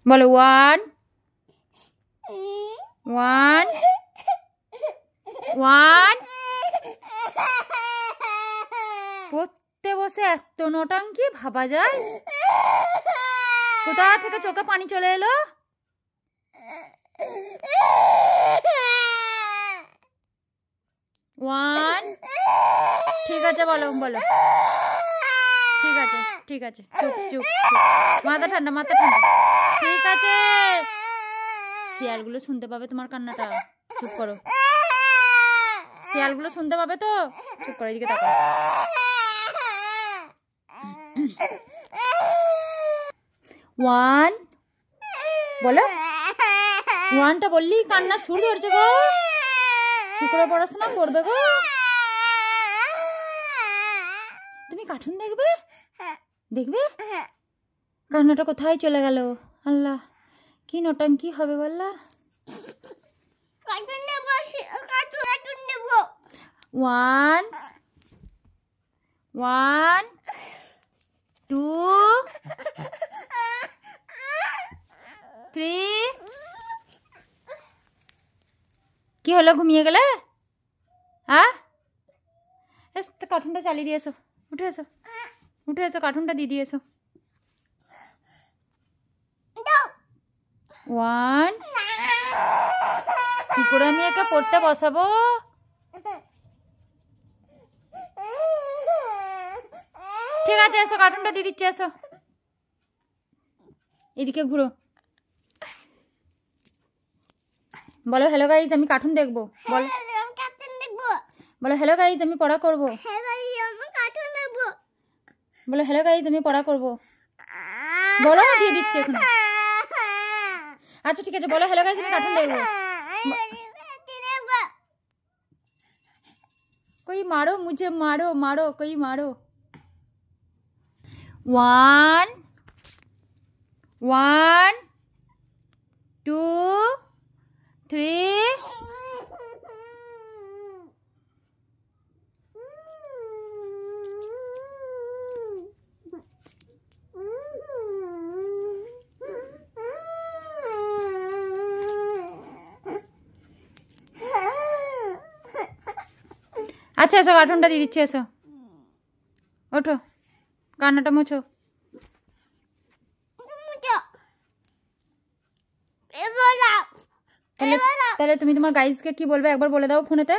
বলো 1 1 1 পড়তে বসে এত নটাঙ্কি ভাবা যায়? কোথা থেকে চোখে পানি চলে এলো? 1 ঠিক আছে বলো বলো ঠিক আছে ঠিক আছে চুপ চুপ মাথা ঠান্ডা মাথা ঠান্ডা ঠিক আছে। শিয়ালগুলো শুনতে পাবে তোমার কান্নাটা, চুপ করো। শিয়ালগুলো শুনতে পাবে তো, চুপ করো, এদিকে তাকাও। ওয়ান বলো, ওয়ানটা বললি কান্না সুর ধরছে গো। কি করে পড়াশোনা করবে গো? তুমি কার্টুন দেখবে? দেখবে? কান্নাটা কোথায় চলে গেল? আল্লাহ কি নটাঙ্কি হবে বললা। 1 1 2 3 কি হলো, ঘুমিয়ে গেলে? হ্যাঁ, কার্টুনটা চালিয়ে দিয়ে এসো, উঠে এসো উঠে এসো, কার্টুনটা দিয়ে দিয়ে এসো। 1 কি করে আমি একে পড়তে বসাবো? ঠিক আছে এসো, কার্টুনটা দিয়ে দিচ্ছি, এসো এদিকে ঘুরো। বলো হ্যালো গাইজ আমি কার্টুন দেখবো। বলো বলো হ্যালো গাইজ আমি পড়া করবো। বলো হ্যালো গাইজ আমি পড়া করবো। বলো দিয়ে দিচ্ছি এখানে। আচ্ছা ঠিক আছে বলো হ্যালো গাইজ আমি কার্টুন দেখবো। कोई मारो मुझे, मारो मारो कोई मारो। 1 1 2 3 আচ্ছা এসো, কার্টুনটা দিয়ে দিচ্ছি, এসো ওঠো, কান্নাটা মোছো। তাহলে তুমি তোমার গাইজকে কি বলবে একবার বলে দাও ফোনেতে।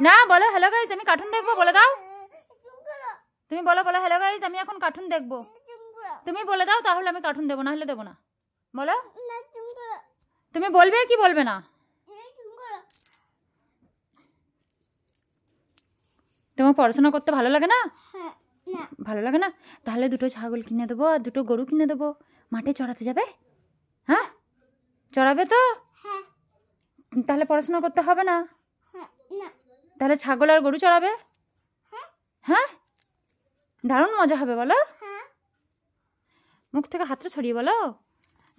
না বলো হ্যালো গাইজ আমি কার্টুন দেখবো, বলে দাও। তুমি বলো বলো হ্যালো গাইজ আমি এখন কার্টুন দেখবো। তুমি বলে দাও তাহলে আমি কার্টুন দেবো, না হলে দেবো না। বলো তুমি বলবে কি বলবে না? তোমার পড়াশোনা করতে ভালো লাগে না? ভালো লাগে না? তাহলে 2টো ছাগল কিনে দেবো আর 2টো গরু কিনে দেবো, মাঠে চড়াতে যাবে। হ্যাঁ চড়াবে তো? তাহলে পড়াশোনা করতে হবে না? তাহলে ছাগল আর গরু চড়াবে। হ্যাঁ দারুণ মজা হবে বলো। মুখ থেকে হাতটা ছড়িয়ে বলো।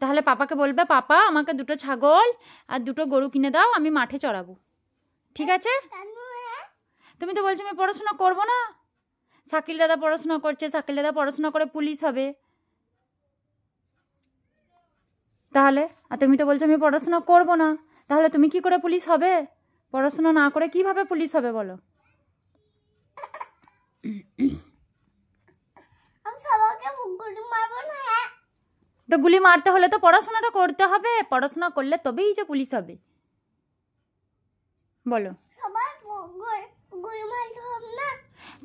তাহলে পাপাকে বলবে পাপা আমাকে 2টো ছাগল আর 2টো গরু কিনে দাও, আমি মাঠে চড়াবো। ঠিক আছে? তুমি তো বলছো আমি পড়াশোনা করবো না। শাকিল দাদা পড়াশোনা করছে, শাকিল দাদা পড়াশোনা করে পুলিশ হবে। তাহলে আর তুমি তো বলছো আমি পড়াশোনা করবো না, তাহলে তুমি কি করে পুলিশ হবে? পড়াশোনা না করে কিভাবে পুলিশ হবে বলো? তো গুলি মারতে হলে তো পড়াশোনাটা করতে হবে, পড়াশোনা করলে তবেই যে পুলিশ হবে। বলো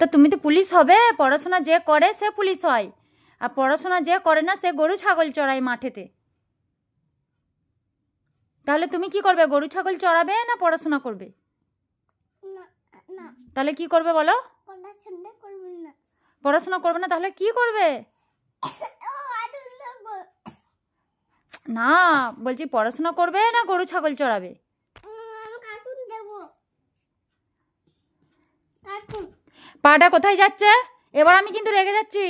তো তুমি তো পুলিশ হবে। পড়াশোনা যে করে সে পুলিশ হয়, আর পড়াশোনা যে করে না সে গরু ছাগল চড়ায় মাঠেতে। তাহলে তুমি কি করবে? গরু ছাগল চড়াবে না পড়াশোনা করবে? তাহলে কি করবে বলো? পড়াশোনা করবে না, তাহলে কি করবে? না বলছি পড়াশোনা করবে না গরু ছাগল চড়াবে? পাটা কোথায় যাচ্ছে? এবার আমি কিন্তু রেগে যাচ্ছি।